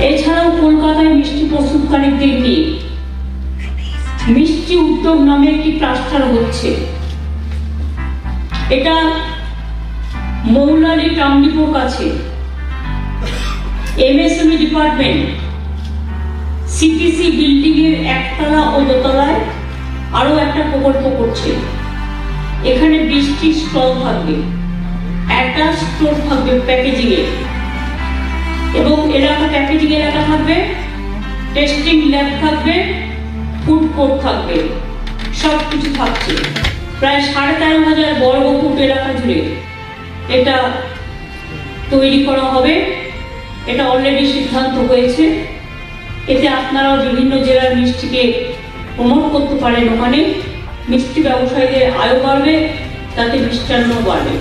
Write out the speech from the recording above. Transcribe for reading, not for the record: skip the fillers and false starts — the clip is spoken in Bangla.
এছাড়াও কলকাতায় মিষ্টি প্রস্তুতকারীদের নিয়ে মিষ্টি উদ্যোগ নামে একটি ক্লাস্টার হচ্ছে। এটা মৌলালি টাউনডিপোর কাছে এমএসএমই ডিপার্টমেন্ট সিটিসি বিল্ডিং এর একতলা ও দোতলায় আরো একটা প্রকল্প করছে। এখানে 20টি স্টল থাকবে, একটা স্টোর থাকবে প্যাকেজিং এর, এবং এলাকা প্যাকেজিং এলাকা থাকবে, টেস্টিং ল্যাব থাকবে, ফুড কোর্ট থাকবে, সবকিছু থাকছে। প্রায় 13,500 বর্গ ফুট এলাকা জুড়ে এটা তৈরি করা হবে। এটা অলরেডি সিদ্ধান্ত হয়েছে। এতে আপনারাও বিভিন্ন জেলার মিষ্টিকে প্রমোট করতে পারেন। ওখানে মিষ্টি ব্যবসায়ীদের আয় বাড়বে, তাতে মিষ্টান্ন বাড়বে।